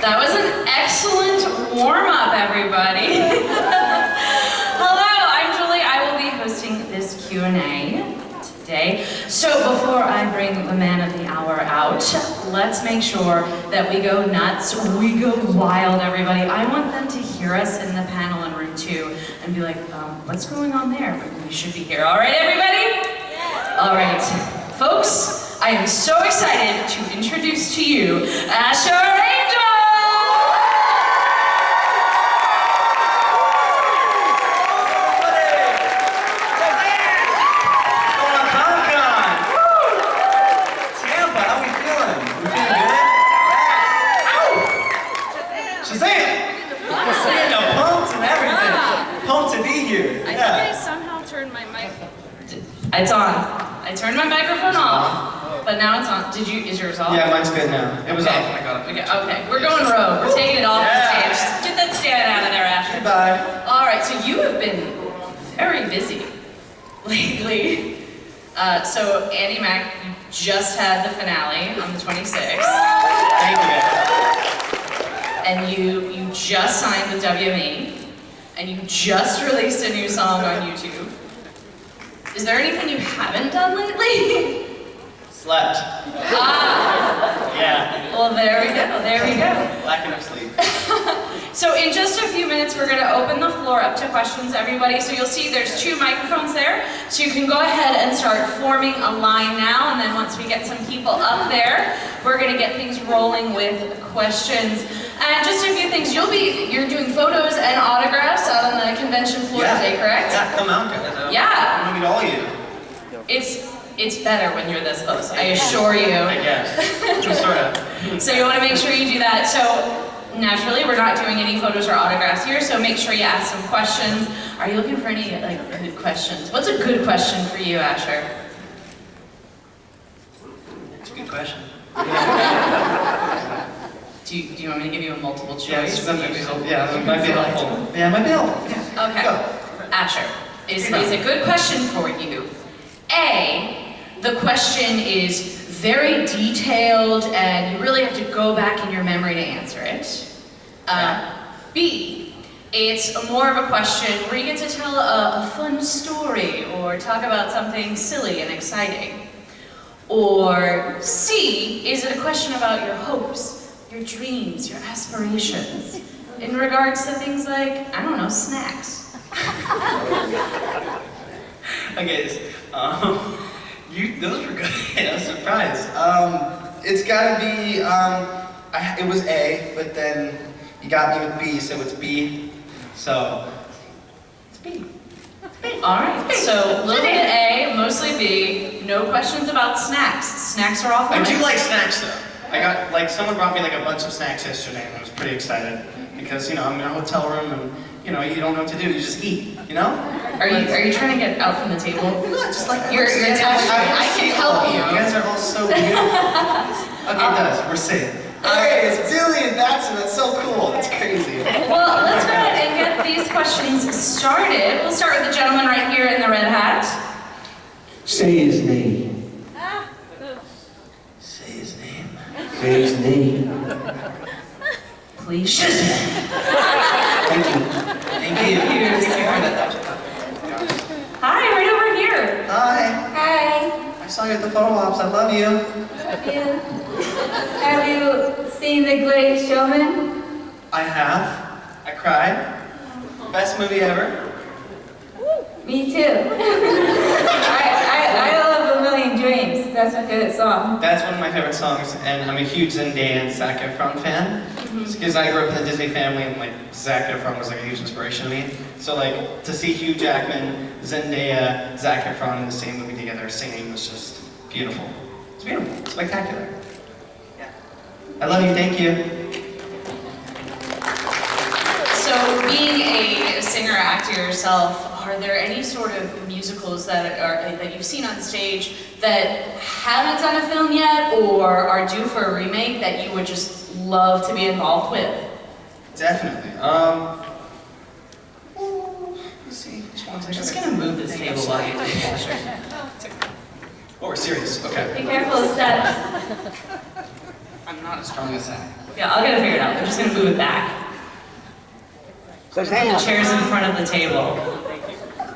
That was an excellent warm-up, everybody. Hello, I'm Julie. I will be hosting this Q&A today. So before I bring the man of the hour out, let's make sure that we go nuts, we go wild, everybody. I want them to hear us in the panel in room 2 and be like, what's going on there? We should be here. All right, everybody? Yeah. All right, folks, I am so excited to introduce to you Asher. Shazam! Pumped and everything. Pumped to be here. I think I somehow turned my mic. It's on. I turned my microphone off, but now it's on. Is yours off? Yeah, mine's good now. It was okay. off when I got it. Okay, we're going rogue. We're taking it off the stage. Just get that stand out of there, Asher. Goodbye. All right, so you have been very busy lately. So Andy Mack, you just had the finale on the 26th. Thank you, guys. And you just signed with WME, and you just released a new song on YouTube. Is there anything you haven't done lately? Slept. Yeah. Well, there we go. Lack enough sleep. So in just a few minutes, we're gonna open the floor up to questions, everybody. So you'll see there's 2 microphones there. So you can go ahead and start forming a line now, and then once we get some people up there, we're gonna get things rolling with questions. And just a few things, you're doing photos and autographs out on the convention floor today, correct? Yeah, come out, guys. Yeah. I want to meet all of you. It's better when you're this close, I assure you. I guess. Sort of. So you want to make sure you do that. So naturally, we're not doing any photos or autographs here, so make sure you ask some questions. Are you looking for any good questions? What's a good question for you, Asher? It's a good question. Do you want me to give you a multiple choice? Yeah, that might be helpful. Yeah, it might be helpful. Yeah, it might be helpful. Yeah. Okay. Go. Asher, is a good question for you. A, the question is very detailed and you really have to go back in your memory to answer it. B, it's more of a question where you get to tell a fun story or talk about something silly and exciting. Or C, is it a question about your hopes, your dreams, your aspirations, in regards to things like, I don't know, snacks. Okay, those were good. I was surprised. It's gotta be, it was A, but then you got me with B, so it's B. So, it's B. All right, so a little bit A, mostly B, no questions about snacks. Snacks are off limits. I do like snacks though. I got, someone brought me a bunch of snacks yesterday and I was pretty excited because, I'm in a hotel room and, you don't know what to do, you just eat, Are you trying to get out from the table? No, just like you're I can help you. You guys are all so beautiful. Okay, it does. We're safe. Alright, it's Billy and that's so cool. That's crazy. Well, let's go ahead and get these questions started. We'll start with the gentleman right here in the red hat. Say his name. Say his name. Say his name. Please. Shazam. Thank you. Thank you. Hi, right over here. Hi. Hi. I saw you at the photo ops. I love you. Love you. Have you seen The Great Showman? I have. I cried. Best movie ever. Me too. I love A Million Dreams. That's my favorite song. That's one of my favorite songs, and I'm a huge Zendaya and Zac Efron fan. Because I grew up in the Disney family, and Zac Efron was a huge inspiration to me. So to see Hugh Jackman, Zendaya, Zac Efron in the same movie together singing was just beautiful. It's beautiful. It's spectacular. Yeah. I love you. Thank you. So, being a singer-actor yourself, are there any sort of musicals that you've seen on stage that haven't done a film yet, or are due for a remake that you would just love to be involved with? Definitely. Let's see. Which one's I'm just gonna move this table while you take a picture. Oh, we're serious. Okay. Be careful of steps. I'm not as strong as that. Yeah, I'll get it figured out. We're just gonna move it back. Put the chairs in front of the table.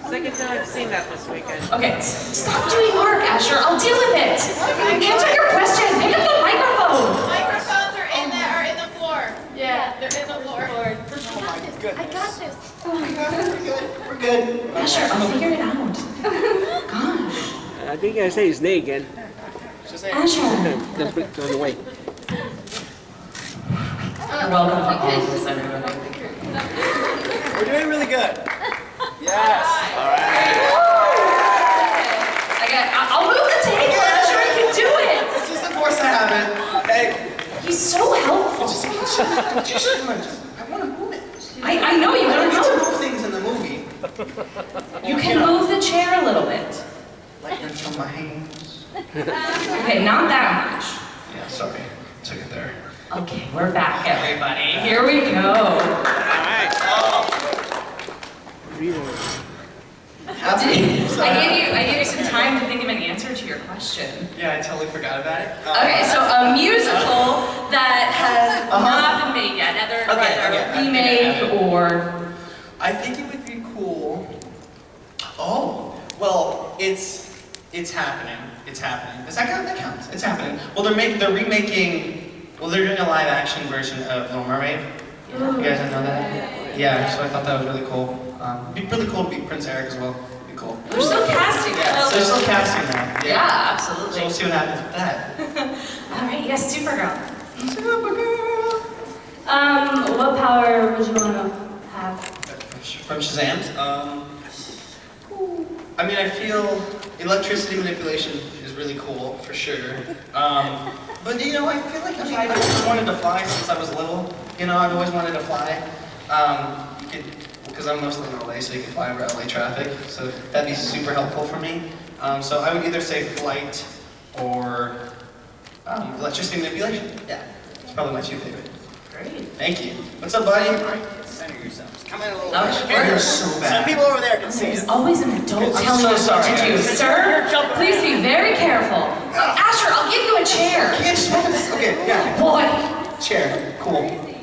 Second time I've seen that this weekend. Okay, stop doing work, Asher. I'll deal with it. Answer your question. Pick up the microphone. Microphones are in the floor. Yeah. They're in the floor. I got this. We're good. Asher, I'll figure it out. Gosh. I think I say his name again. Asher. Let's put it on the way. You're welcome for all of this, everybody. We're doing really good. Yes. All right. I'll move the table, Asher. I can do it. It's just a force of habit. Hey. He's so helpful. I want to move it. I know you I want don't to get to help. move things in the movie. You can move the chair a little bit. Like from my hands. Okay, not that much. Yeah, sorry. Took it there. Okay, we're back, everybody. Here we go. I gave you some time to think of an answer to your question. Yeah, I totally forgot about it. Okay, so a musical that has not been made yet, either remake or... I think it would be cool. Oh, well, it's happening. It's happening. Does that count? It's happening. Well, they're remaking. Well, they're doing a live action version of Little Mermaid. You guys didn't know that? Yeah. So I thought that was really cool. It'd be really cool to be Prince Eric as well. It'd be cool. We're still casting. Yeah, so they're still casting that. Yeah, absolutely. So we'll see what happens with that. All right, yes, Supergirl. What power would you want to have? From Shazam. I mean, I feel electricity manipulation is really cool, for sure. But you know, I feel like I've always wanted to fly since I was little. You know, I've always wanted to fly. Because I'm mostly in LA, so you can fly over LA traffic. So that'd be super helpful for me. So I would either say flight or electricity manipulation. Yeah, it's probably my two favorite. Great. Thank you. What's up, buddy? Center yourselves. Come in a little Oh, bit. sure. You're so bad. Some people over there can see There's you. always an adult I'm telling so us what to sorry, do. guys. Sir, please be very careful. Asher, I'll give you a chair. Can't just move this. Okay, yeah. Boy. Chair. Cool.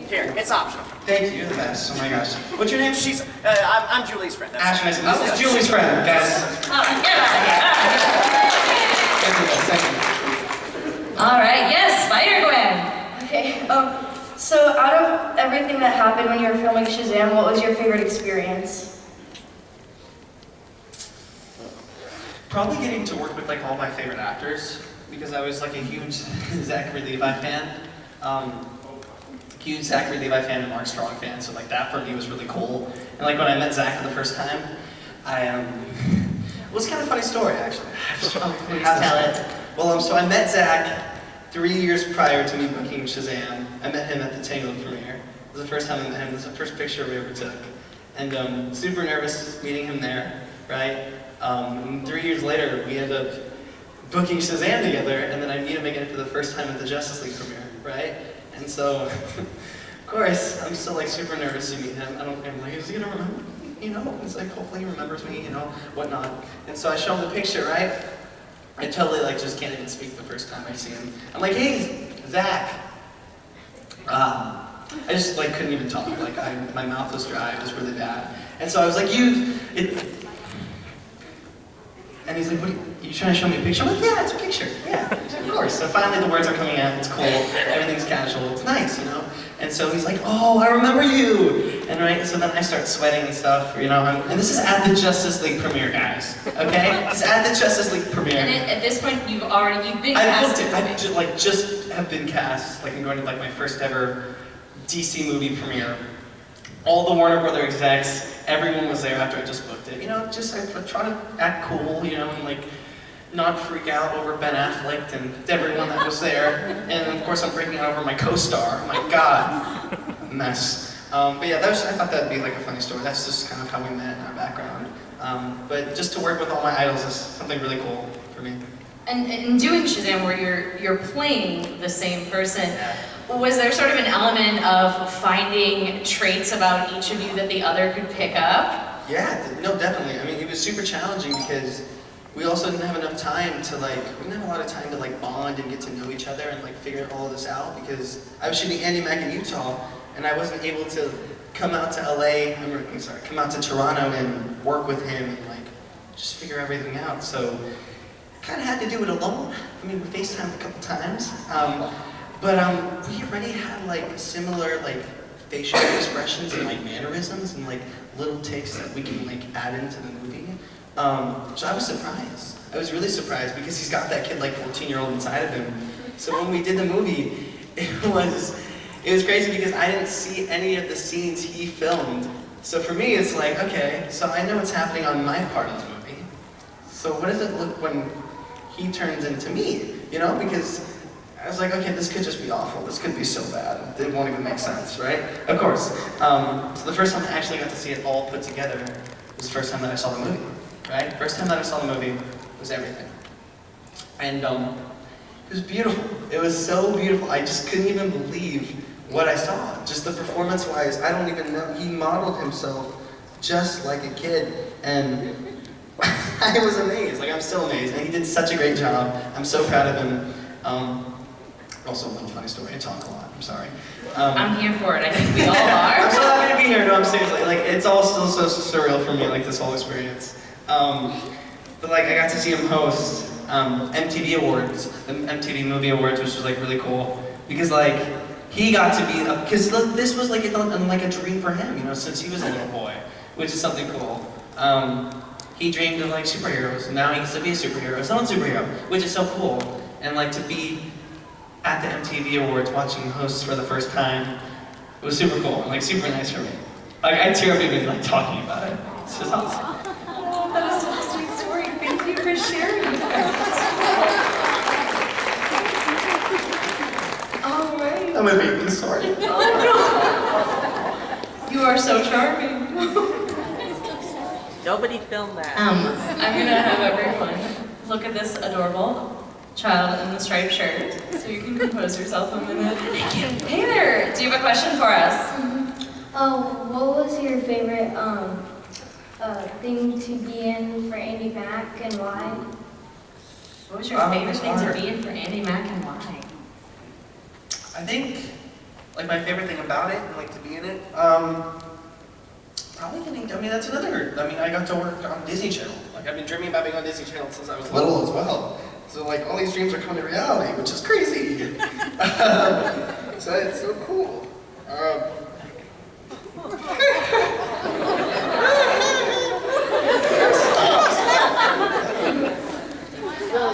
Here, it's optional. Thank you. You're the best. Oh my gosh. What's your name? I'm Julie's friend. That's Ash. This is Julie's friend, guys. Get out Thank you. All right, yes, Spider-Gwen. Okay, so out of everything that happened when you were filming Shazam, what was your favorite experience? Probably getting to work with like all my favorite actors because I was like a huge Zachary Levi fan. Huge Zachary Levi fan and Mark Strong fan, so like that for me was really cool. And like when I met Zach for the first time, it was kind of a funny story actually. Please tell it. Well, so I met Zach 3 years prior to me booking Shazam. I met him at the Tango premiere. It was the first time I met him. It was the first picture we ever took. And super nervous meeting him there, right? And 3 years later, we end up booking Shazam together, and then I meet him again for the first time at the Justice League premiere, right? And so, of course, I'm still like super nervous to meet him. I'm like, is he gonna remember me? You know? It's like, hopefully he remembers me, you know, whatnot. And so I show him the picture, right? I totally like just can't even speak the first time I see him. I'm like, hey, Zach. I just like couldn't even talk. Like my mouth was dry. It was really bad. And so I was like, and he's like, what are you trying to show me a picture? I'm like, yeah, it's a picture. Yeah, of course. So finally the words are coming out. It's cool. Everything's casual. It's nice, you know? And so he's like, oh, I remember you. And right, so then I start sweating and stuff, you know? And this is at the Justice League premiere, guys. Okay? This is at the Justice League premiere. And at this point, you've been I cast. booked it. I just have been cast. Like I'm going to like my first ever DC movie premiere. All the Warner Brother execs, everyone was there after I just booked it. You know, just I try to act cool, you know, and like not freak out over Ben Affleck and everyone that was there. And of course I'm freaking out over my co-star. My God, mess. But yeah, I thought that'd be like a funny story. That's just kind of how we met in our background. But just to work with all my idols is something really cool for me. And in doing Shazam, where you're playing the same person, Yeah. was there sort of an element of finding traits about each of you that the other could pick up? Yeah, no, definitely. I mean, it was super challenging because we also didn't have enough time to like, we didn't have a lot of time to like bond and get to know each other and like figure all of this out because I was shooting Andy Mack in Utah and I wasn't able to come out to LA, come out to Toronto and work with him and like just figure everything out. So kind of had to do it alone. I mean, we FaceTimed a couple times, but we already had like similar like facial expressions and like mannerisms and like little tics that we can like add into the movie. So I was surprised. I was really surprised because he's got that kid like 14-year-old inside of him. So when we did the movie, it was crazy because I didn't see any of the scenes he filmed. So for me, it's like, okay, so I know what's happening on my part of the movie. So what does it look when he turns into me? You know, because I was like, okay, this could just be awful. This could be so bad. It won't even make sense, right? Of course. So the first time I actually got to see it all put together was the first time that I saw the movie, right? First time that I saw the movie was everything. And it was beautiful. It was so beautiful. I just couldn't even believe what I saw. Just the performance-wise, I don't even know. He modeled himself just like a kid. And I was amazed. Like, I'm still amazed. And he did such a great job. I'm so proud of him. Also, a little funny story. I talk a lot. I'm sorry. I'm here for it. I think we all are. I'm so happy to be here. No, I'm seriously. Like, it's all still so surreal for me, like, this whole experience. But, like, I got to see him host MTV Awards, the MTV Movie Awards, which was, like, really cool. Because, like, he got to be, because this was, like a dream for him, you know, since he was a little boy, which is something cool. He dreamed of, like, superheroes, and now he gets to be a superhero, his own superhero, which is so cool. And, like, to be at the MTV Awards watching hosts for the first time, it was super cool and, like, super nice for me. Like, I tear up even, like, talking about it. It's just awesome. Oh, that is such a sweet story. Thank you for sharing that. All right. I'm a baby, sorry. Oh, no. You are so charming. Nobody filmed that. I'm gonna have everyone look at this adorable child in the striped shirt, so you can compose yourself a minute. Thank you. Hey there, do you have a question for us? What was your favorite thing to be in for Andy Mack and why? What was your favorite thing to be in for Andy Mack and why? I think, like, my favorite thing about it, and, like, to be in it, probably getting, I mean, that's another, I mean, I got to work on Disney Channel. Like, I've been dreaming about being on Disney Channel since I was little as well. So, like, all these dreams are coming to reality, which is crazy. So it's so cool.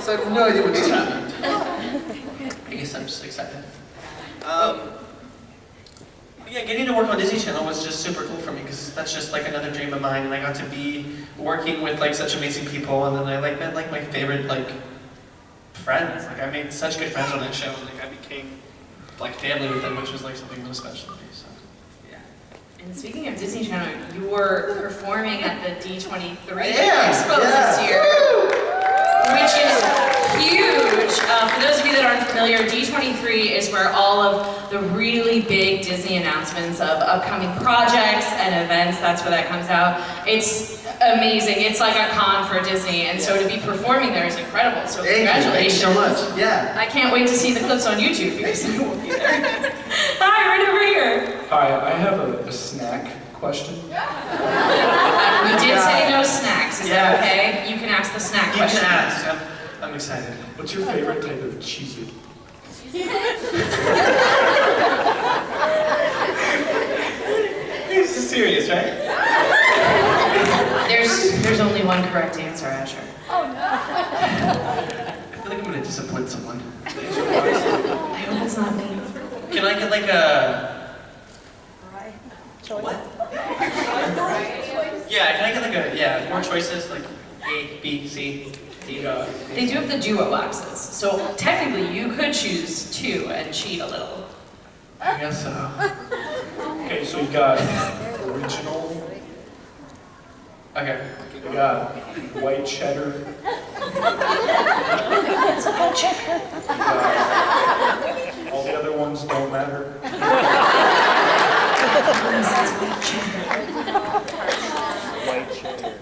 So I have no idea what just happened. I guess I'm just excited. Yeah, getting to work on Disney Channel was just super cool for me because that's just like another dream of mine, and I got to be working with like such amazing people, and then I like met like my favorite like friends. Like I made such good friends on that show, and like I became like family with them, which was like something really special to me. So yeah. And speaking of Disney Channel, you were performing at the D23 Yeah, Expo this year, which is huge. For those of you that aren't familiar, D23 is where all of the really big Disney announcements of upcoming projects and events, that's where that comes out. It's amazing. It's like a con for Disney, and so to be performing there is incredible. So congratulations. Thank you so much. Yeah. I can't wait to see the clips on YouTube because I won't be there. Hi, right over here. Hi, I have a snack question. We did say no snacks. Is that okay? You can ask the snack You question. can ask. I'm excited. What's your favorite type of Cheez-It? This is serious, right? There's only one correct answer, Asher. I feel like I'm gonna disappoint someone. I hope it's not me. Can I get like a... What? Yeah, can I get like a, more choices, like A, B, C, D, They do have the duo waxes, so technically you could choose two and cheat a little. I guess so. Okay, so you got original, Okay. you got white cheddar, It's a white cheddar. all the other ones don't matter. White cheddar.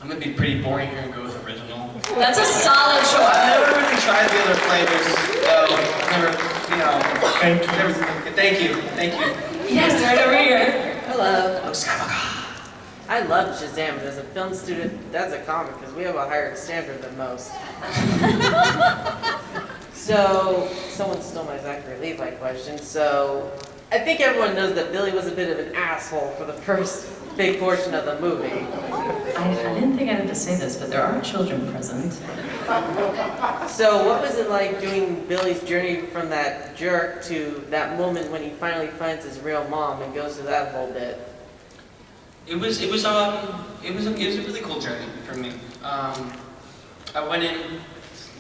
I'm gonna be pretty boring here and go with original. Thank you. Yes, right over here. Hello. Luke Skywalker. I love Shazam, but as a film student, that's a comic because we have a higher standard than most. So, someone stole my Zachary Levi question. So, I think everyone knows that Billy was a bit of an asshole for the first big portion of the movie. I didn't think I had to say this, but there are children present. So, what was it like doing Billy's journey from that jerk to that moment when he finally finds his real mom and goes through that whole bit? It was a really cool journey for me. I went in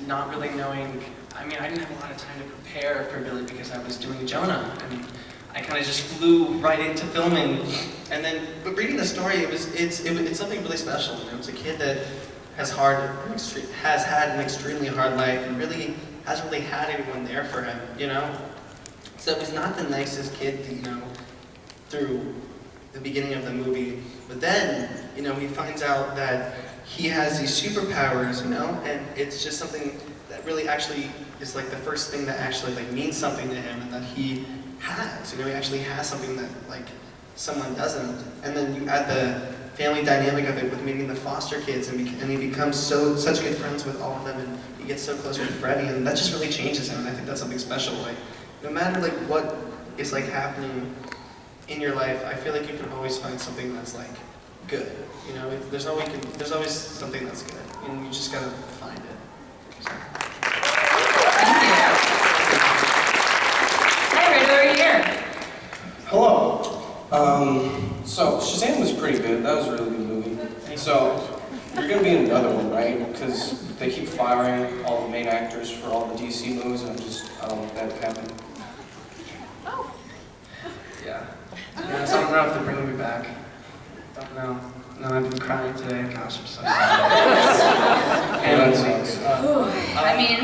not really knowing. I mean, I didn't have a lot of time to prepare for Billy because I was doing Jonah, and I kind of just flew right into filming. And then, but reading the story, it's something really special. You know, it's a kid that has had an extremely hard life and really hasn't really had anyone there for him. You know, so he's not the nicest kid, you know, through the beginning of the movie. But then, you know, he finds out that he has these superpowers, you know, and it's just something that really actually is like the first thing that actually like means something to him and that he has. You know, he actually has something that like someone doesn't. And then you add the family dynamic of it with meeting the foster kids, and he becomes such good friends with all of them, and he gets so close with Freddie, and that just really changes him. And I think that's something special. Like, no matter like what is like happening in your life, I feel like you can always find something that's like good. You know, there's always something that's good, and you just gotta find it. So. Thank you. Hi, right over here. Hello. So Shazam was pretty good. That was a really good movie. So you're gonna be in another one, right? Because they keep firing all the main actors for all the DC movies, and I don't want that to happen. Yeah. Yeah, so I don't know if they're bringing me back. Don't know. No, I've been crying today. Gosh, I'm so sorry. Yeah, that sucks. I mean,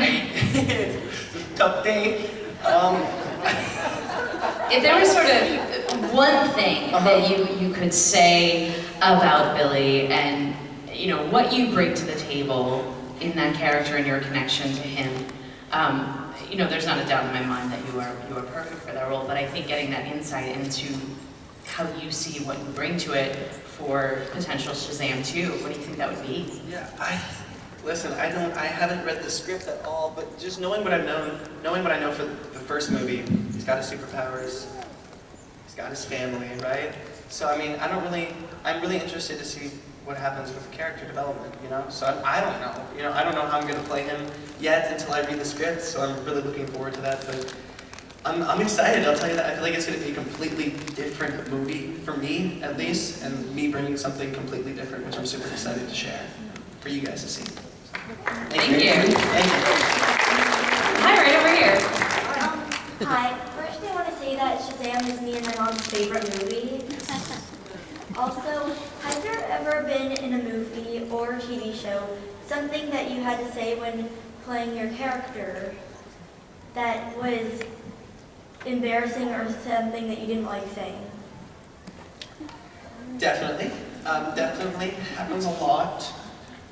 It's a tough day. if there was sort of one thing that you could say about Billy and, you know, what you bring to the table in that character and your connection to him, you know, there's not a doubt in my mind that you are perfect for that role, but I think getting that insight into how you see what you bring to it for potential Shazam 2, what do you think that would be? Yeah, I haven't read the script at all, but just knowing what I know for the first movie, he's got his superpowers, he's got his family, right? So I mean, I'm really interested to see what happens with the character development, you know? So I don't know, you know, I don't know how I'm gonna play him yet until I read the script, so I'm really looking forward to that, but I'm excited, I'll tell you that. I feel like it's going to be a completely different movie, for me at least, and me bringing something completely different, which I'm super excited to share for you guys to see. Thank you. Thank you. Hi, right over here. Hi. First, I want to say that Shazam is me and my mom's favorite movie. Also, has there ever been in a movie or TV show something that you had to say when playing your character that was embarrassing or something that you didn't like saying? Definitely. Definitely happens a lot.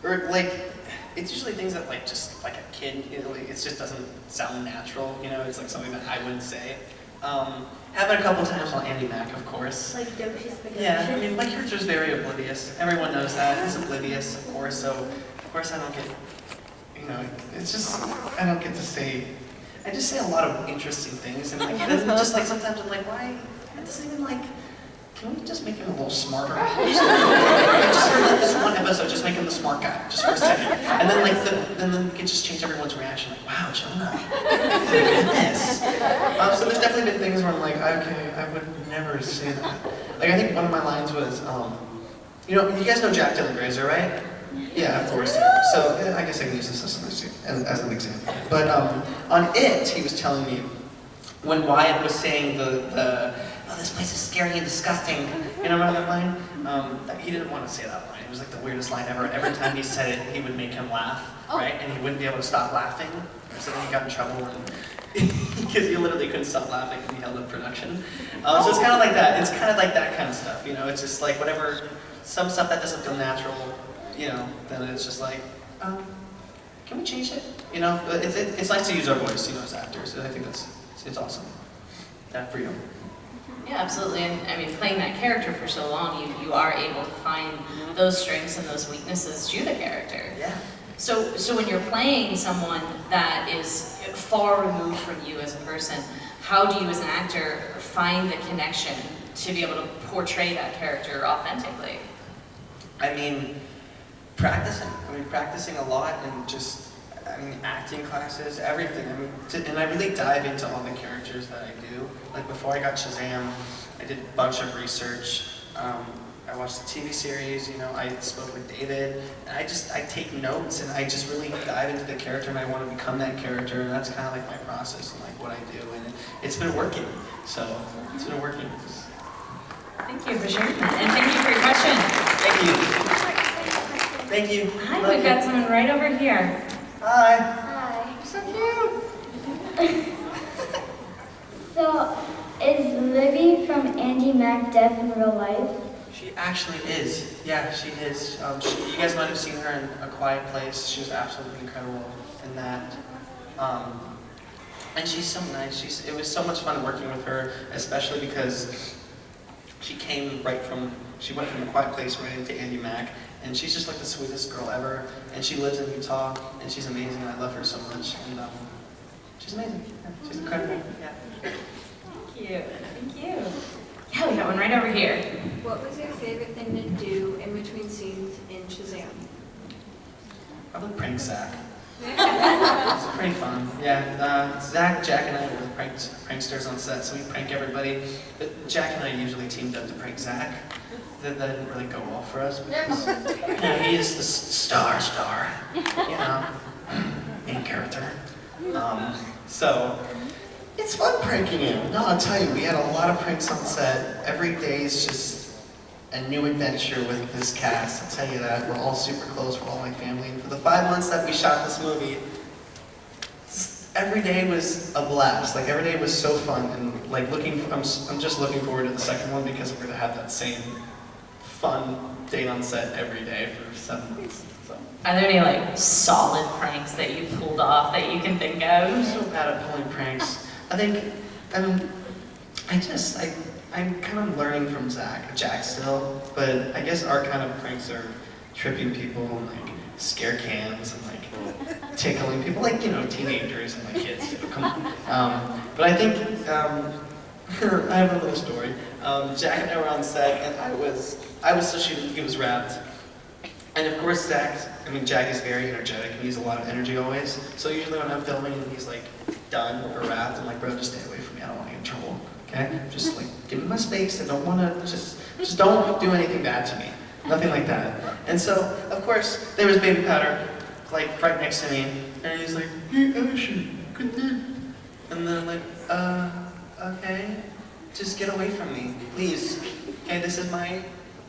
Or like, it's usually things that like just like a kid, you know, like, it just doesn't sound natural, you know, it's like something that I wouldn't say. Happened a couple times on Andy Mack, of course. Like Doshi Spaghetti? Yeah, I mean, my character's very oblivious. Everyone knows that. He's oblivious, of course, so of course I don't get, you know, it's just, I don't get to say, I just say a lot of interesting things, and like, it's just like sometimes I'm like, why, it doesn't even like, can we just make him a little smarter? Just for like this one episode, just make him the smart guy, just for a second. And then like, then we can just change everyone's reaction, like, wow, Jonah, goodness. So there's definitely been things where I'm like, okay, I would never say that. Like, I think one of my lines was, you know, you guys know Jack Dylan Grazer, right? Yeah, of course. So I guess I can use this as an example. But on It, he was telling me when Wyatt was saying oh, this place is scary and disgusting. You know that line? He didn't want to say that line. It was like the weirdest line ever. Every time he said it, he would make him laugh, right? And he wouldn't be able to stop laughing. So then he got in trouble because he literally couldn't stop laughing and he held up production. So it's kind of like that. It's kind of like that kind of stuff. You know, it's just like whatever, some stuff that doesn't feel natural. You know, then it's just like, can we change it? You know, it's nice to use our voice, you know, as actors. I think it's awesome. that freedom. Yeah, absolutely. And I mean, playing that character for so long, you are able to find those strengths and those weaknesses to the character. Yeah. So when you're playing someone that is far removed from you as a person, how do you as an actor find the connection to be able to portray that character authentically? I mean, practicing. Practicing a lot and just, acting classes, everything. And I really dive into all the characters that I do. Like before I got Shazam, I did a bunch of research. I watched the TV series, I spoke with David, and I take notes and I just really dive into the character and I want to become that character, and that's kind of like my process and like what I do, and it's been working. So, it's been working. Thank you for sharing that, and thank you for your question. Thank you. Thank you. Hi, Love we've you. got someone right over here. Hi. Hi. So cute. So, is Libby from Andy Mac deaf in real life? She actually is. Yeah, she is. You guys might have seen her in A Quiet Place. She was absolutely incredible in that. And she's so nice. It was so much fun working with her, especially because she went from A Quiet Place right into Andy Mac, and she's just like the sweetest girl ever. And she lives in Utah, and she's amazing. I love her so much. And she's amazing. Yeah, she's incredible. Yeah. Thank you. Thank you. Yeah, we got one right over here. What was your favorite thing to do in between scenes in Shazam? Probably prank Zach. It's pretty fun. Yeah, Zach, Jack, and I were the pranksters on set, so we prank everybody. But Jack and I usually teamed up to prank Zach. That didn't really go well for us because he is the star, main character. So it's fun pranking him. No, I'll tell you, we had a lot of pranks on set. Every day is just a new adventure with this cast. I'll tell you that. We're all super close. We're all like family. And for the 5 months that we shot this movie, every day was a blast. Like every day was so fun. And like I'm just looking forward to the second one because we're gonna have that same fun day on set every day for 7 months. So. Are there any like solid pranks that you pulled off that you can think I'm of? so bad at pulling pranks. I think I'm kind of learning from Jack still, but I guess our kind of pranks are tripping people and like scare cans and like tickling people, like teenagers and like kids too. Come on. But I think I have a little story. Jack and I were on set, and I was still shooting. He was wrapped, and of course Jack is very energetic and he has a lot of energy always. So usually when I'm filming and he's like done or wrapped, I'm like, bro, just stay away from me. I don't want to get in trouble. Okay? Just like give me my space. I don't want to just don't do anything bad to me. Nothing like that. And so of course there was baby powder like right next to me, and he's like, hey Asher, good day. And then I'm like, okay, just get away from me, please. Okay, this is my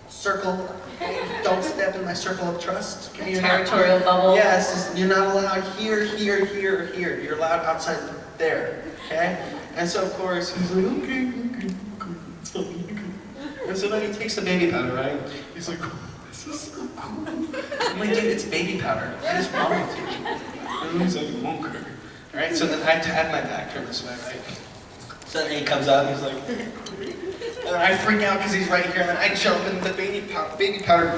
circle. Okay? Don't step in my circle of trust. Okay? Territorial bubble. Yes, you're not allowed here, here, here, or here. You're allowed outside there. Okay? And so of course he's like, okay, it's fine. And so then he takes the baby powder, right? He's like, oh, this is so cool. I'm like, dude, it's baby powder. What is wrong with you? And he's like, okay. Right? So then I had my back turned this way, right? So then he comes out and he's like, and then I freak out because he's right here, and then I jump, and the baby powder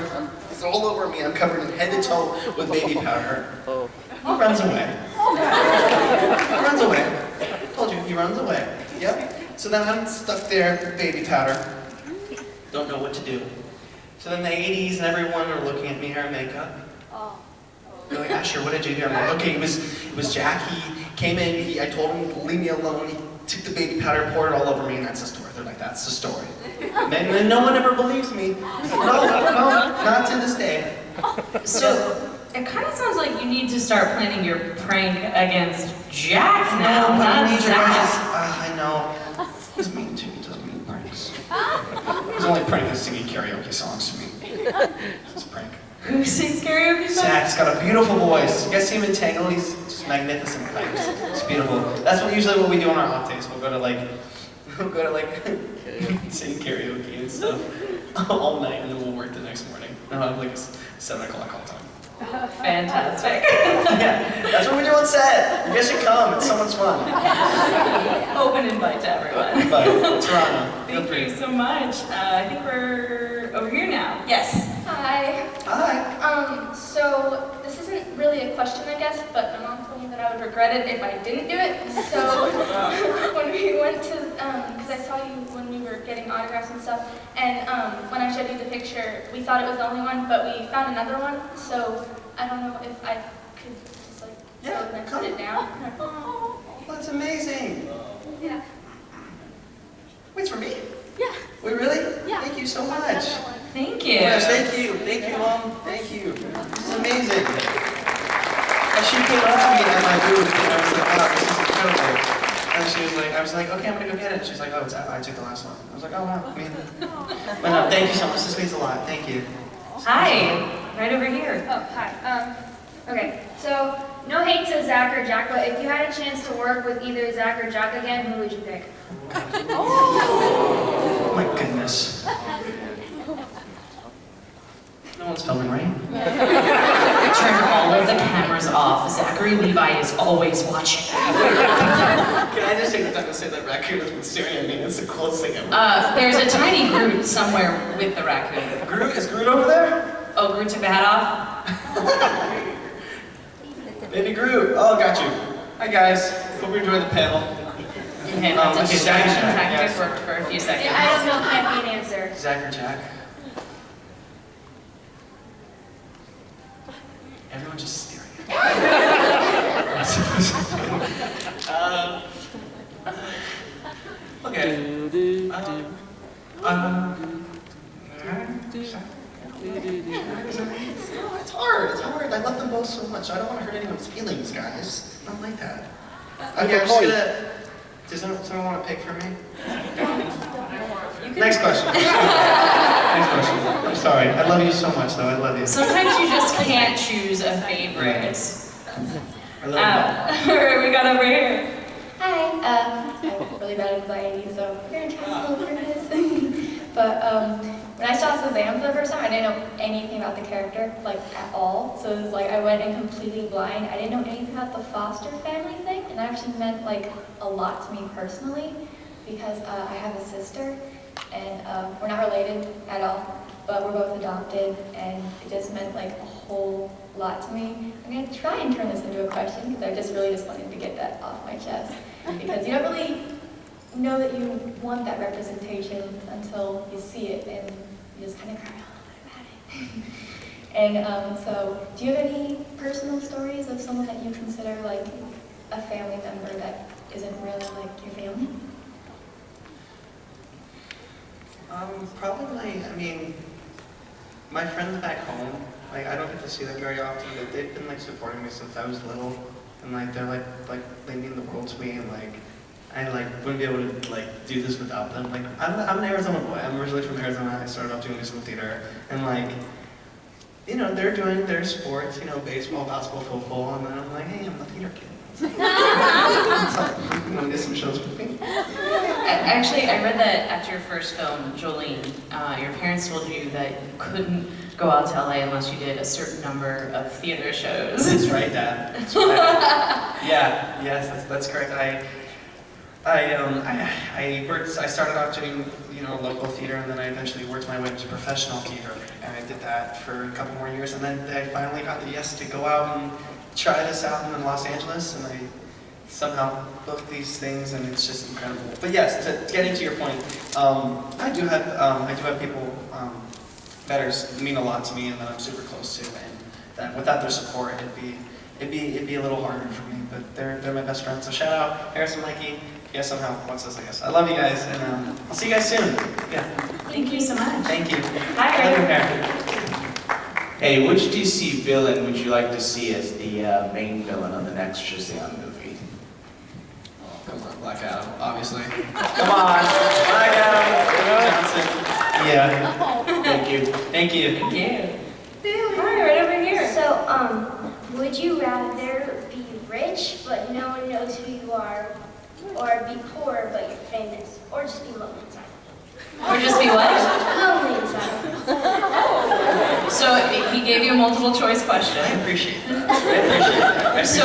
is all over me. I'm covered head to toe with baby powder. He runs away. He runs away. I told you, he runs away. Yep. So then I'm stuck there with baby powder. Don't know what to do. So then the 80s and everyone are looking at me, hair and makeup. They're like, Asher, what did you do? I'm like, okay, it was Jack. He came in, I told him to leave me alone. He took the baby powder, poured it all over me, and that's the story. They're like, that's the story. And no one ever believes me. No, not to this day. So it kind of sounds like you need to start planning your prank against Jack now, No, but I not need your guys' Zach. I know. He's mean too. He does mean pranks. He's only pranking singing karaoke songs to me. It's a prank. Who sings karaoke songs? Zach's got a beautiful voice. You guys see him in Tangled? He's just magnificent pipes. It's beautiful. That's usually what we do on our off days. We'll go to sing karaoke and stuff all night, and then we'll work the next morning. And I'll have like a 7 o'clock all the time. Fantastic. Yeah, that's what we do on set. You guys should come. It's so much fun. Open invite to everyone. Invite. Toronto. Thank you so much. I think we're over here now. Yes. Hi. Hi. So this isn't really a question, I guess, but my mom told me that I would regret it if I didn't do it. So when we went to, because I saw you when we were getting autographs and stuff, and when I showed you the picture, we thought it was the only one, but we found another one. So I don't know if I could just like go and put it down. Oh, that's amazing. Yeah. Wait, it's for me? Yeah. Wait, really? Yeah. Thank you so much. Thank you. Yes, thank you. Thank you, Mom. Thank you. This is amazing. And she came up to me at my booth, and I was like, wow, this is incredible. And she was like, I was like, okay, I'm gonna go get it. She's like, oh, I took the last one. I was like, oh, wow. I mean, but no, thank you so much. This means a lot. Thank you. Hi. Right over here. Oh, hi. Okay, so no hate to Zach or Jack, but if you had a chance to work with either Zach or Jack again, who would you pick? Oh my goodness. No one's filming, right? Turn all of the cameras off. Zachary Levi is always watching. Can I just take the time to say that raccoon has been staring at me? It's the coolest thing ever. There's a tiny Groot somewhere with the raccoon. Groot? Is Groot over there? Oh, Groot took the hat off? Baby Groot. Oh, got you. Hi, guys. Hope you're enjoying the panel. Okay, the distraction tactic worked for a few seconds. I don't know, can't be an answer. Zach or Jack? Everyone just staring at me. Okay. It's hard. It's hard. I love them both so much. I don't want to hurt anyone's feelings, guys. Not like that. Okay, I'm just gonna. Does someone want to pick for me? Next question. Next question. I'm sorry. I love you so much, though. I love you. Sometimes you just can't choose a favorite. I love you. We got over here. Hi. I have really bad anxiety, so we're gonna try a little nervous. But when I saw Shazam for the first time, I didn't know anything about the character, like at all. So it was like I went in completely blind. I didn't know anything about the foster family thing, and that actually meant like a lot to me personally, because I have a sister, and we're not related at all, but we're both adopted, and it just meant like a whole lot to me. I'm gonna try and turn this into a question, because I just wanted to get that off my chest, because you don't really know that you want that representation until you see it, and you just kind of cry a little bit about it. And so, do you have any personal stories of someone that you consider like a family member that isn't really like your family? Probably, I mean, my friends back home, like, I don't get to see them very often, but they've been, like, supporting me since I was little, and, like, they're, like, they mean the world to me, and, like, I, like, wouldn't be able to, like, do this without them. Like, I'm an Arizona boy. I'm originally from Arizona. I started off doing musical theater, and, like, you know, they're doing their sports, you know, baseball, basketball, football, and then I'm like, hey, I'm the theater kid. You want to get some shows with me? Actually, I read that after your first film, Jolene, your parents told you that you couldn't go out to LA unless you did a certain number of theater shows. That's right, Dad. That's right. Yeah, yes, that's correct. I started off doing, you know, local theater, and then I eventually worked my way to professional theater, and I did that for a couple more years, and then I finally got the yes to go out and try this out in Los Angeles, and I somehow booked these things, and it's just incredible. But yes, to get into your point, I do have people that mean a lot to me, and that I'm super close to, and that without their support, it'd be a little harder for me. But they're my best friends. So shout out Harrison, Mikey. Yeah, somehow wants this, I guess. I love you guys, and I'll see you guys soon. Yeah. Thank you so much. Thank you. Hi, I love your Ray. hair. Hey, which DC villain would you like to see as the main villain of the next Shazam movie? Oh, comes on, Black Adam, obviously. Come on, Black Adam. Johnson. Yeah. Thank you. Thank you. Thank you. Hi, right over here. So, would you rather be rich but no one knows who you are, or be poor but you're famous, or just be lonely inside? Or just be what? Lonely inside. So gave you a multiple choice question. I appreciate that. I appreciate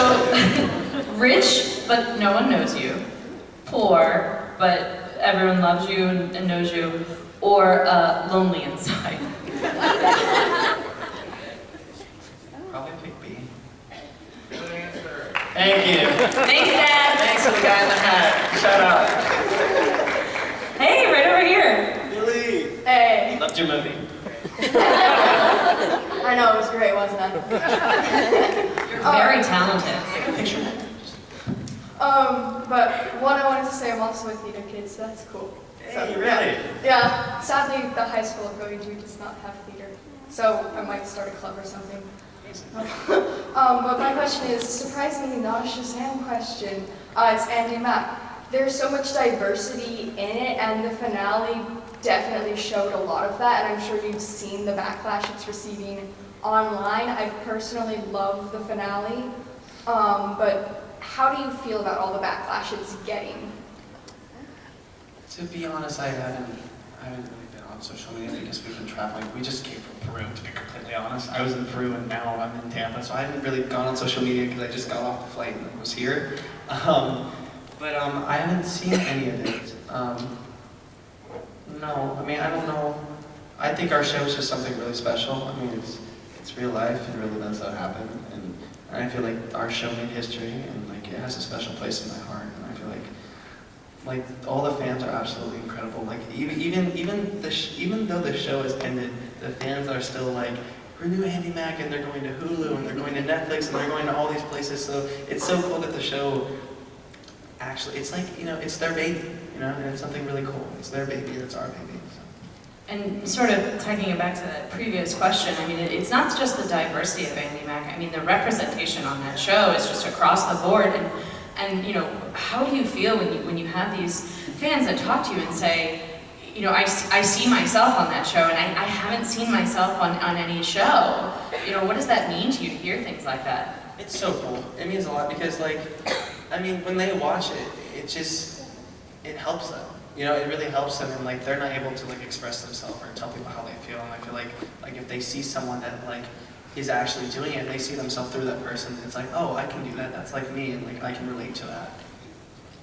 that. So, rich, but no one knows you. Poor, but everyone loves you and knows you. Or lonely inside. Probably pick B. Thank you. Thanks, Dad. Thanks to the guy in the hat. Shout out. Hey, right over here. Billy. Hey. Loved your movie. I know, it was great, wasn't it? You're very talented. Take a picture. But what I wanted to say, I'm also a theater kid, so that's cool. Hey, really? Yeah, sadly, the high school I'm going to does not have theater, so I might start a club or something. But my question is, surprisingly not a Shazam question. It's Andy and Matt. There's so much diversity in it, and the finale definitely showed a lot of that, and I'm sure you've seen the backlash it's receiving online. I personally love the finale, but how do you feel about all the backlash it's getting? To be honest, I haven't really been on social media because we've been traveling. We just came from Peru, to be completely honest. I was in Peru and now I'm in Tampa, so I haven't really gone on social media because I just got off the flight and was here. But I haven't seen any of it. No, I mean, I don't know. I think our show is just something really special. I mean, it's real life and real events that happen, and I feel like our show made history, and like it has a special place in my heart, and I feel like all the fans are absolutely incredible. Like even though the show has ended, the fans are still like, we're new Andy Mack, and they're going to Hulu, and they're going to Netflix, and they're going to all these places. So it's so cool that the show actually, it's like, you know, it's their baby, you know, and it's something really cool. It's their baby, it's our baby. So. And sort of taking it back to that previous question, I mean, it's not just the diversity of Andy Mack. I mean, the representation on that show is just across the board. And you know, how do you feel when you have these fans that talk to you and say, you know, I see myself on that show, and I haven't seen myself on any show. You know, what does that mean to you to hear things like that? It's so cool. It means a lot because, like, I mean, when they watch it, it helps them. You know, it really helps them, and like they're not able to like express themselves or tell people how they feel. And I feel like if they see someone that like is actually doing it, they see themselves through that person. It's like, oh, I can do that. That's like me, and like I can relate to that.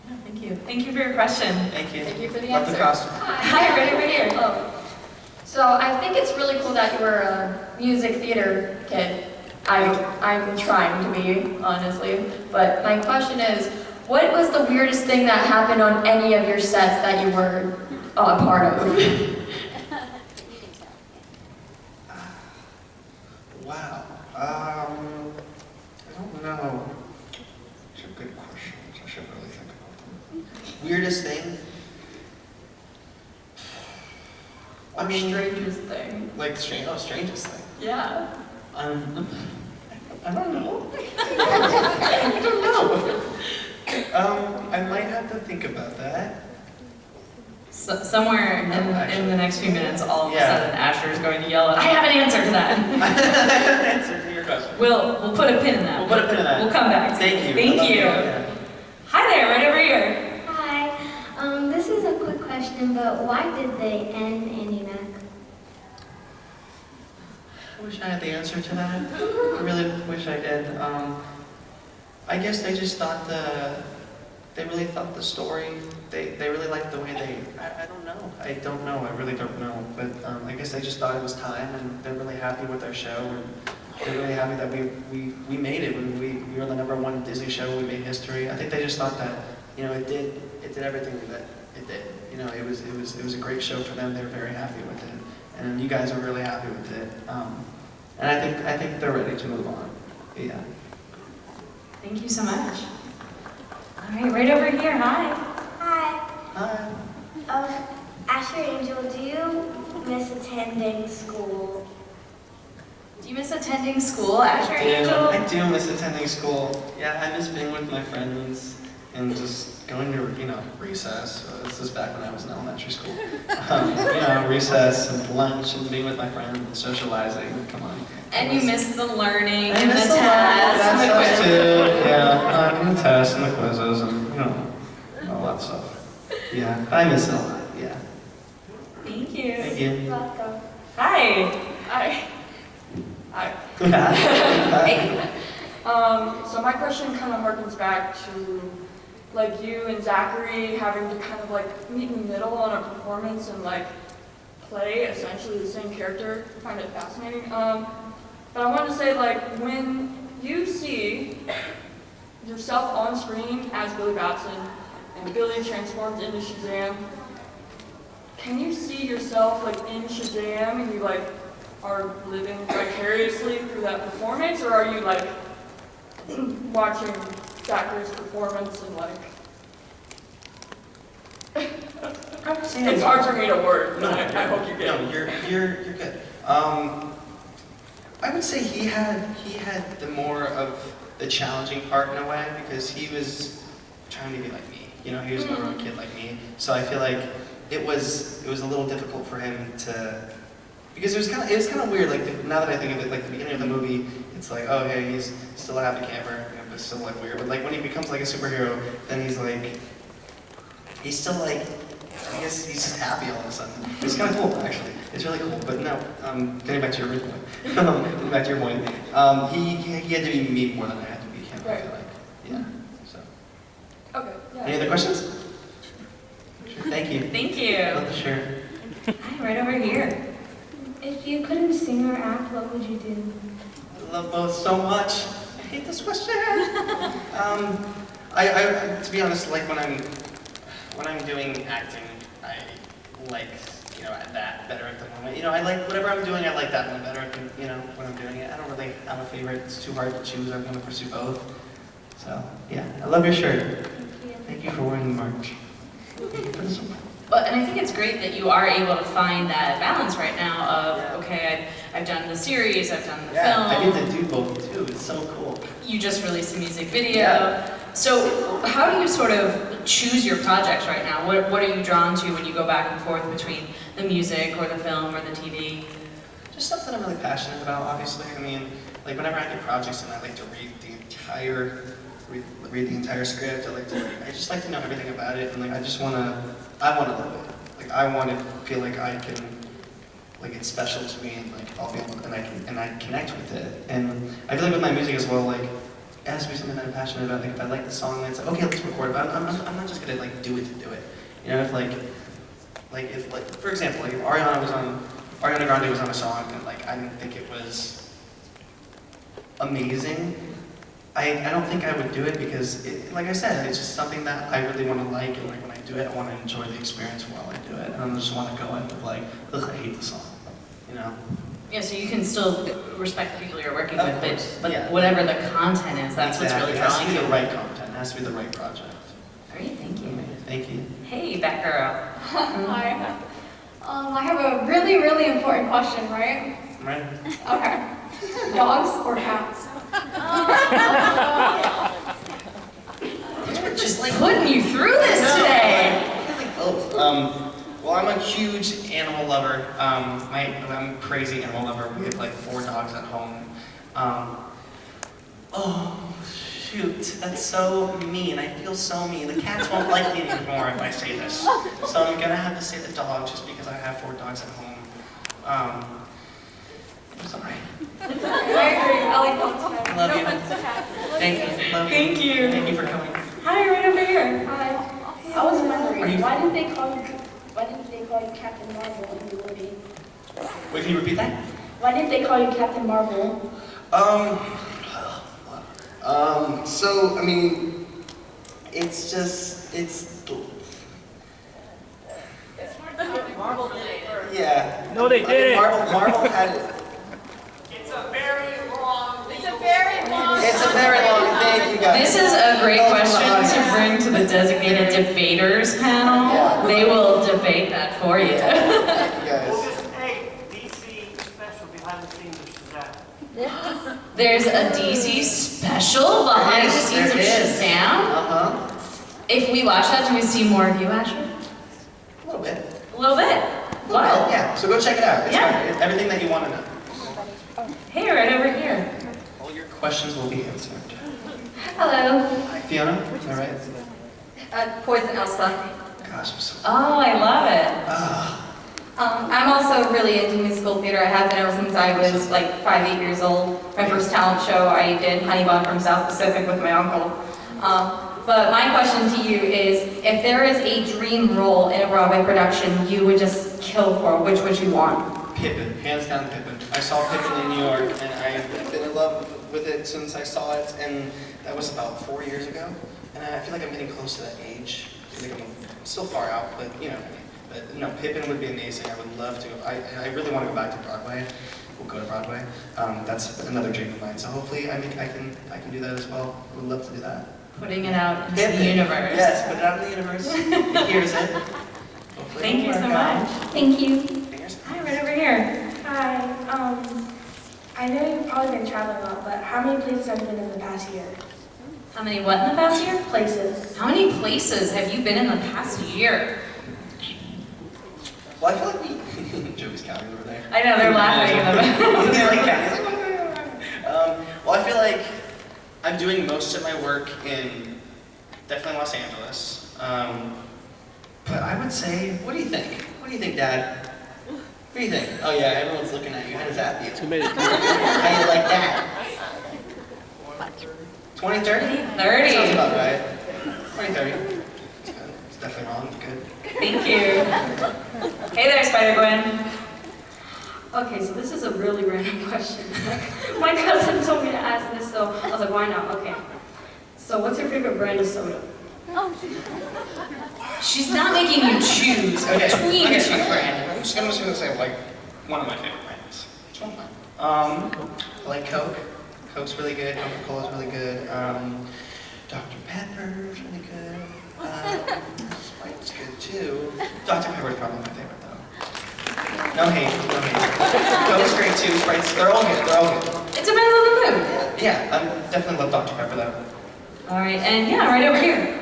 Yeah, thank you. Thank you for your question. Thank you. Thank you for the Love answer. the costume. Hi, right here. Oh. So I think it's really cool that you were a music theater kid. I'm trying to be, honestly. But my question is, what was the weirdest thing that happened on any of your sets that you were a part of? Wow. I don't know. These are good questions. I should really think about them. Weirdest thing? I mean, Strangest thing. like strangest thing. Yeah. I don't know. I don't know. I might have to think about that. So, somewhere in the next few minutes, all of a Yeah. sudden, Asher's going to yell, I have an answer to that. Answer to your question. We'll put a pin in that. We'll put a pin in that. We'll come back. Thank you. Thank you. Yeah. Hi there, right over here. Hi. This is a quick question, but why did they end Andy Mack? I wish I had the answer to that. I really wish I did. I guess they just thought they really thought the story, they really liked the way I don't know. I don't know, I really don't know. But I guess they just thought it was time, and they're really happy with their show, and they're really happy that we made it. When we were the #1 Disney show, we made history. I think they just thought that, you know, it did everything that it did. You know, it was a great show for them. They were very happy with it. And you guys are really happy with it. And I think they're ready to move on. Yeah. Thank you so much. All right, right over here. Hi. Hi. Hi. Asher Angel, do you miss attending school? Do you miss attending school, Asher Angel? I do miss attending school. Yeah, I miss being with my friends and just going to, you know, recess. This is back when I was in elementary school. You know, recess and lunch and being with my friends and socializing. Come on. And you miss the learning I and the miss the tests and the That's quizzes. too. Yeah, and the tests and the quizzes and, you know, all that stuff. Yeah, I miss it a lot. Yeah. Thank you. Thank you. You're welcome. Hi. Hi. Hi. Hey. So my question kind of harkens back to like you and Zachary having to kind of like meet in the middle on a performance and like play essentially the same character. I find it fascinating. But I wanted to say like when you see yourself on screen as Billy Batson and Billy transforms into Shazam, can you see yourself like in Shazam and you like are living vicariously through that performance, or are you like watching Zachary's performance and like it's hard for me to word, but I hope you get it. No, you're good. I would say he had the more of the challenging part in a way, because he was trying to be like me. You know, he was an own kid like me. So I feel like it was a little difficult for him to, because it was kind of weird. Like now that I think of it, like the beginning of the movie, it's like, oh hey, he's still a happy camper, but it's still like weird. But like when he becomes like a superhero, then he's still like, I guess he's just happy all of a sudden. It's kind of cool, actually. It's really cool. But no, getting back to your original point. Getting back to your point. He had to be me more than I had to be him. I feel like, yeah. So. Okay. Yeah. Any other questions? Sure. Thank you. Thank you. Love the shirt. Hi, right over here. If you couldn't sing or act, what would you do? I love both so much. I hate this question. I to be honest, like when I'm doing acting, I like, you know, that better at the moment. You know, I like whatever I'm doing, I like that one better, you know, when I'm doing it. I don't really have a favorite. It's too hard to choose. I'm going to pursue both. So, yeah, I love your shirt. Thank you for wearing the merch. Well, and I think it's great that you are able to find that balance right now of, okay, I've done the series, I've done the film. I get to do both too. It's so cool. You just released a music video. So how do you sort of choose your projects right now? What are you drawn to when you go back and forth between the music or the film or the TV? Just something I'm really passionate about, obviously. I mean, like whenever I get projects and I like to read the entire script, I just like to know everything about it, and like I want to live it. Like I want to feel like I can, like it's special to me, and like I'll be able, and I connect with it. And I feel like with my music as well, like it has to be something that I'm passionate about. Like if I like the song, then it's like, okay, let's record it. But I'm not just gonna like do it to do it. You know, if for example, like if Ariana Grande was on a song and like I didn't think it was amazing, I don't think I would do it, because like I said, it's just something that I really want to like, and like when I do it, I want to enjoy the experience while I do it. And I just want to go in with like, ugh, I hate the song, you know. Yeah, so you can still respect the people you're working with, but yeah. Whatever the content is, that's what's really It has to drawing be you. the right content. It has to be the right project. Great, thank you. Thank you. Hey, that girl. Hi. I have a really, really important question, right? Right. Okay. Dogs or cats? We're just like putting you through this today. I like both. Well, I'm a huge animal lover. I'm a crazy animal lover. We have like 4 dogs at home. Oh, shoot, that's so mean. I feel so mean. The cats won't like me anymore if I say this. So I'm gonna have to say the dog just because I have 4 dogs at home. I'm sorry. I agree. I like dogs better. I love No you. offense to cats. Thank you. Love Thank you. Thank you for coming. Hi, right over here. Hi. I was wondering, why didn't they call you Captain Marvel in the movie? Wait, can you repeat that? Why didn't they call you Captain Marvel? So, I mean, it's Marvel did it first. yeah. No, they didn't. Marvel had it. It's a very long. Thank you guys. This is a great question to bring to the designated debaters panel. They will debate that for you. Thank you guys. Hey, DC special behind the scenes of Shazam. There's a DC special behind the scenes of Shazam. If we watch that, do we see more of you, Asher? A little bit. A little bit. What? Yeah, so go check it out. It's Yeah. fine. Everything that you want to know. Hey, right over here. All your questions will be answered. Hello. Hi, Fiona. All right. Poison Elsa. Gosh, I'm so. Oh, I love it. I'm also really into musical theater. I have been ever since I was like 5, 8 years old. My first talent show I did Honeybun from South Pacific with my uncle. But my question to you is, if there is a dream role in a Broadway production you would just kill for, which would you want? Pippin, hands down Pippin. I saw Pippin in New York, and I've been in love with it since I saw it, and that was about 4 years ago. And I feel like I'm getting close to that age. I feel like I'm still far out, but you know. But no, Pippin would be amazing. I would love to. I really want to go back to Broadway. We'll go to Broadway. That's another dream of mine. So hopefully, I can do that as well. Would love to do that. Putting it out into Pippin. the universe. Yes, put it out in the universe. It hears it. Hopefully Thank you it'll so work out. much. Thank you. Hi, right over here. Hi. I know you've probably been traveling a lot, but how many places have you been in the past year? How many what in the past year? Places. How many places have you been in the past year? Well, I feel like Joey's counting over there. I know, they're laughing at them. They're like counting. Well, I feel like I'm doing most of my work in definitely Los Angeles. But I would say, what do you think? What do you think, Dad? What do you think? Oh yeah, everyone's looking at you. How does that feel? How do you like that? 20, 30? 30. Sounds about right. 20, 30. It's good. It's definitely wrong. It's good. Thank you. Hey there, Spider-Gwen. Okay, so this is a really random question. My cousin told me to ask this, so I was like, why not? Okay. So what's your favorite brand of soda? She's not making you choose between two brands. I'm just gonna say like one of my favorite brands. I like Coke. Coke's really good. Coca-Cola's really good. Dr. Pepper's really good. Sprite's good too. Dr. Pepper's probably my favorite though. No hate, no hate. Coke's great too. Sprite's, they're all good. They're all good. It depends on the mood. Yeah, I definitely love Dr. Pepper though. All right, and yeah, right over here.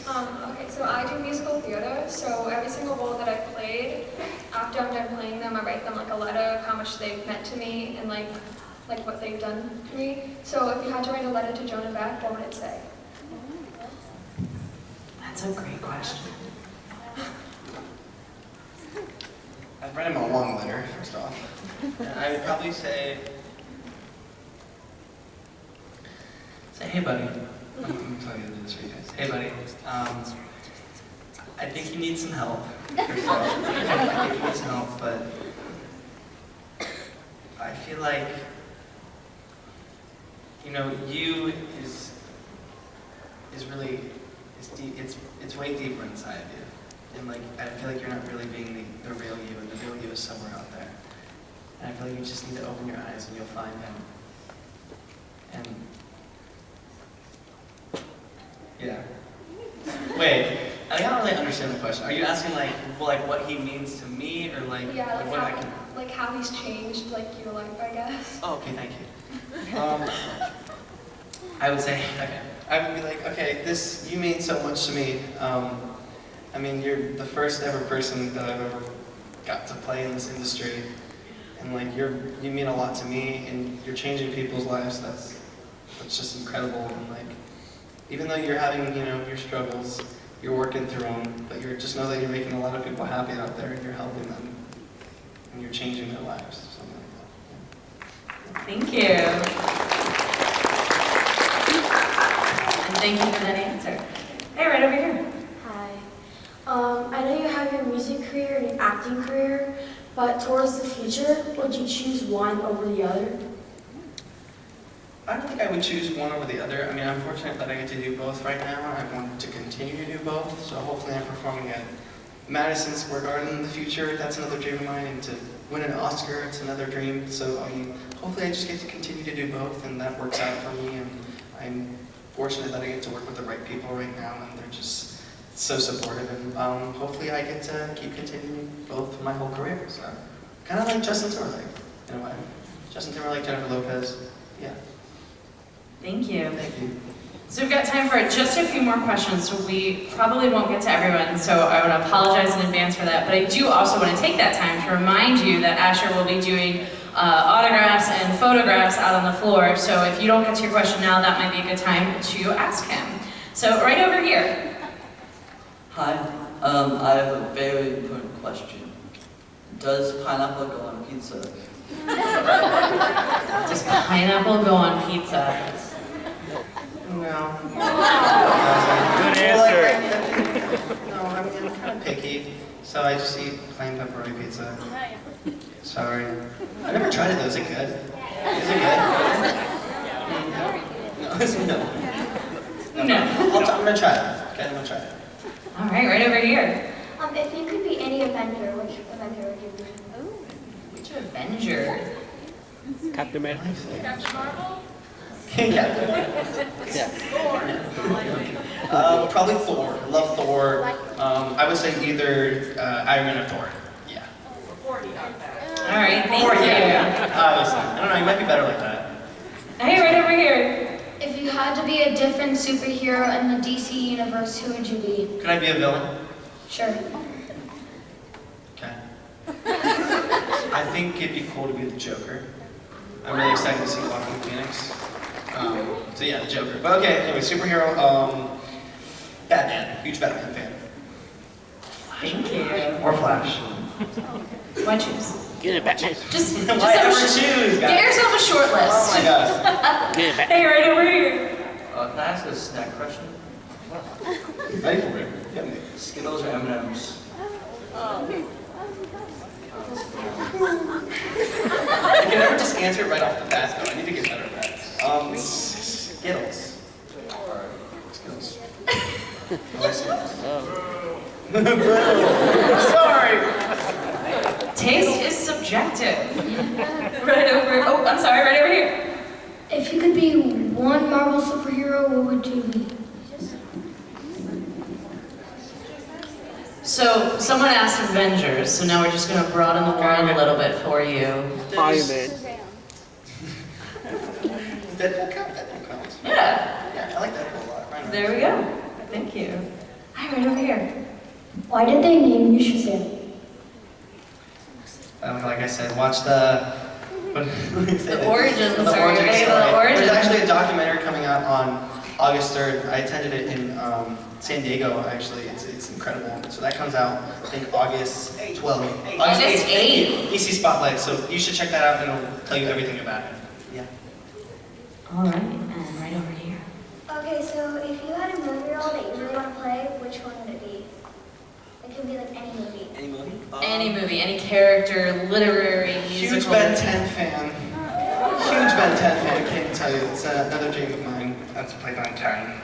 Okay, so I do musical theater, so every single role that I've played, after I'm done playing them, I write them like a letter of how much they've meant to me and like what they've done to me. So if you had to write a letter to Jonah Beck, what would it say? That's a great question. I'd write him a long letter, first off. And I would probably say, hey buddy, I'm telling you to do this for you guys. Hey buddy, I think you need some help. First off, I think you need some help, but I feel like, you know, you is really, it's way deeper inside of you. And like, I feel like you're not really being the real you, and the real you is somewhere out there. And I feel like you just need to open your eyes and you'll find him. And yeah. Wait, I don't really understand the question. Are you asking like what he means to me, or like, Yeah, like what I can? like how he's changed like your life, I guess. Oh, okay, thank you. I would say, okay, I would be like, okay, you mean so much to me. I mean, you're the first ever person that I've ever got to play in this industry, and like you mean a lot to me, and you're changing people's lives. That's just incredible, and like. Even though you're having, you know, your struggles, you're working through them, but just know that you're making a lot of people happy out there, and you're helping them, and you're changing their lives, something like that. Thank you. And thank you for that answer. Hey, right over here. Hi. I know you have your music career and your acting career, but towards the future, would you choose one over the other? I don't think I would choose one over the other. I mean, I'm fortunate that I get to do both right now, and I want to continue to do both. So hopefully I'm performing at Madison Square Garden in the future. That's another dream of mine. And to win an Oscar, it's another dream. So hopefully I just get to continue to do both, and that works out for me. And I'm fortunate that I get to work with the right people right now, and they're just so supportive. And hopefully I get to keep continuing both my whole career. So kind of like Justin Timberlake, in a way. Justin Timberlake, Jennifer Lopez, yeah. Thank you. Thank you. So we've got time for just a few more questions, so we probably won't get to everyone, so I would apologize in advance for that. But I do also want to take that time to remind you that Asher will be doing autographs and photographs out on the floor, so if you don't get to your question now, that might be a good time to ask him. So right over here. Hi, I have a very important question. Does pineapple go on pizza? Does pineapple go on pizza? No. Good answer. No, I'm kind of picky, so I just eat plain pepperoni pizza. Sorry. I never tried it though. Is it good? Is it good? No. No. I'm gonna try it. Okay, I'm gonna try it. All right, right over here. If you could be any Avenger, which Avenger would you be? Which Avenger? Captain America. Captain Marvel? Captain. Probably Thor. I love Thor. I would say either Iron Man or Thor. Yeah. All right, thank Thor, you. yeah. Obviously. I don't know. You might be better like that. Hey, right over here. If you had to be a different superhero in the DC universe, who would you be? Could I be a villain? Sure. Okay. I think it'd be cool to be the Joker. I'm really excited to see Joaquin Phoenix. So yeah, the Joker. But okay, anyway, superhero. Batman. Huge Batman fan. Thank you. Or Flash. Why choose? Get it, Batman. Just Why have a ever choose, guys? get yourself a short list. Oh my gosh. Get it, Batman. Hey, right over here. Can I ask a snack question? Ready for it? Yeah. Skittles or M&M's? I can never just answer it right off the bat, though. I need to get better at that. Skittles. Skittles. Sorry. Taste is subjective. Right over. Oh, I'm sorry. Right over here. If you could be one Marvel superhero, what would you be? So someone asked Avengers, so now we're just going to broaden the world a little bit for you. Iron Man. Deadpool count? Deadpool counts. Yeah. Yeah, I like Deadpool a lot. Ryan There we go. Thank you. Hi, right over here. Why did they name you Shazam? Like I said, watch the... What, The origin the story. origin Okay, story. the origin. There's actually a documentary coming out on August 3rd. I attended it in San Diego, actually. It's incredible. So that comes out, I think, August 12th. August 8th. DC Spotlight. So you should check that out and it'll tell you everything about it. Yeah. All right, and right over here. Okay, so if you had a movie role that you really want to play, which one would it be? It could be like any movie. Any movie? Any movie, any character, literary, musical. Huge Ben 10 fan. Huge Ben 10 fan. I can't tell you. It's another dream of mine. That's to play Ben 10.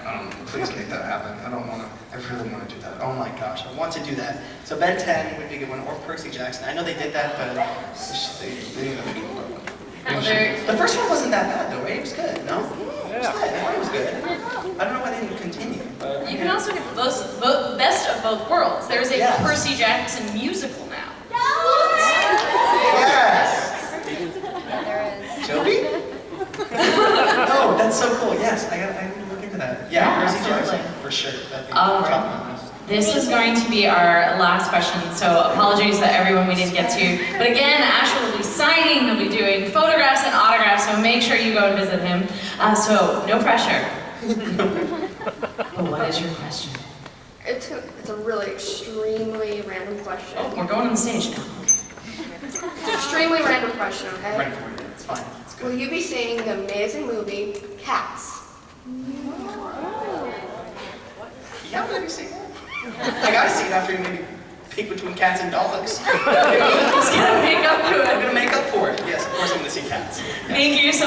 Please make that happen. I really want to do that. Oh my gosh, I want to do that. So Ben 10 would be a good one, or Percy Jackson. I know they did that, but they need to make more one. The first one wasn't that bad though, right? It was good, no? It was good. I thought it was good. I don't know why they didn't continue. But You can also get the best of both worlds. There's a Yes. Percy Jackson musical now. Yes! Joby? Oh, that's so cool. Yes, I need to look into that. Yeah, Percy absolutely. Jackson, for sure. That'd be All top right. of my list. This is going to be our last question, so apologies to everyone we didn't get to. But again, Asher will be signing, he'll be doing photographs and autographs, so make sure you go and visit him. So, no pressure. But what is your question? It's a really extremely random question. Oh, we're going on the stage now. It's an extremely random question, okay? Right for you. It's fine. It's good. Will you be seeing the amazing movie Cats? Yeah, I'm gonna see it. I gotta see it after you maybe pick between cats and dogs. He's gonna make up to it. I'm gonna make up for it. Yes, of course I'm gonna see cats. Yes. Thank you so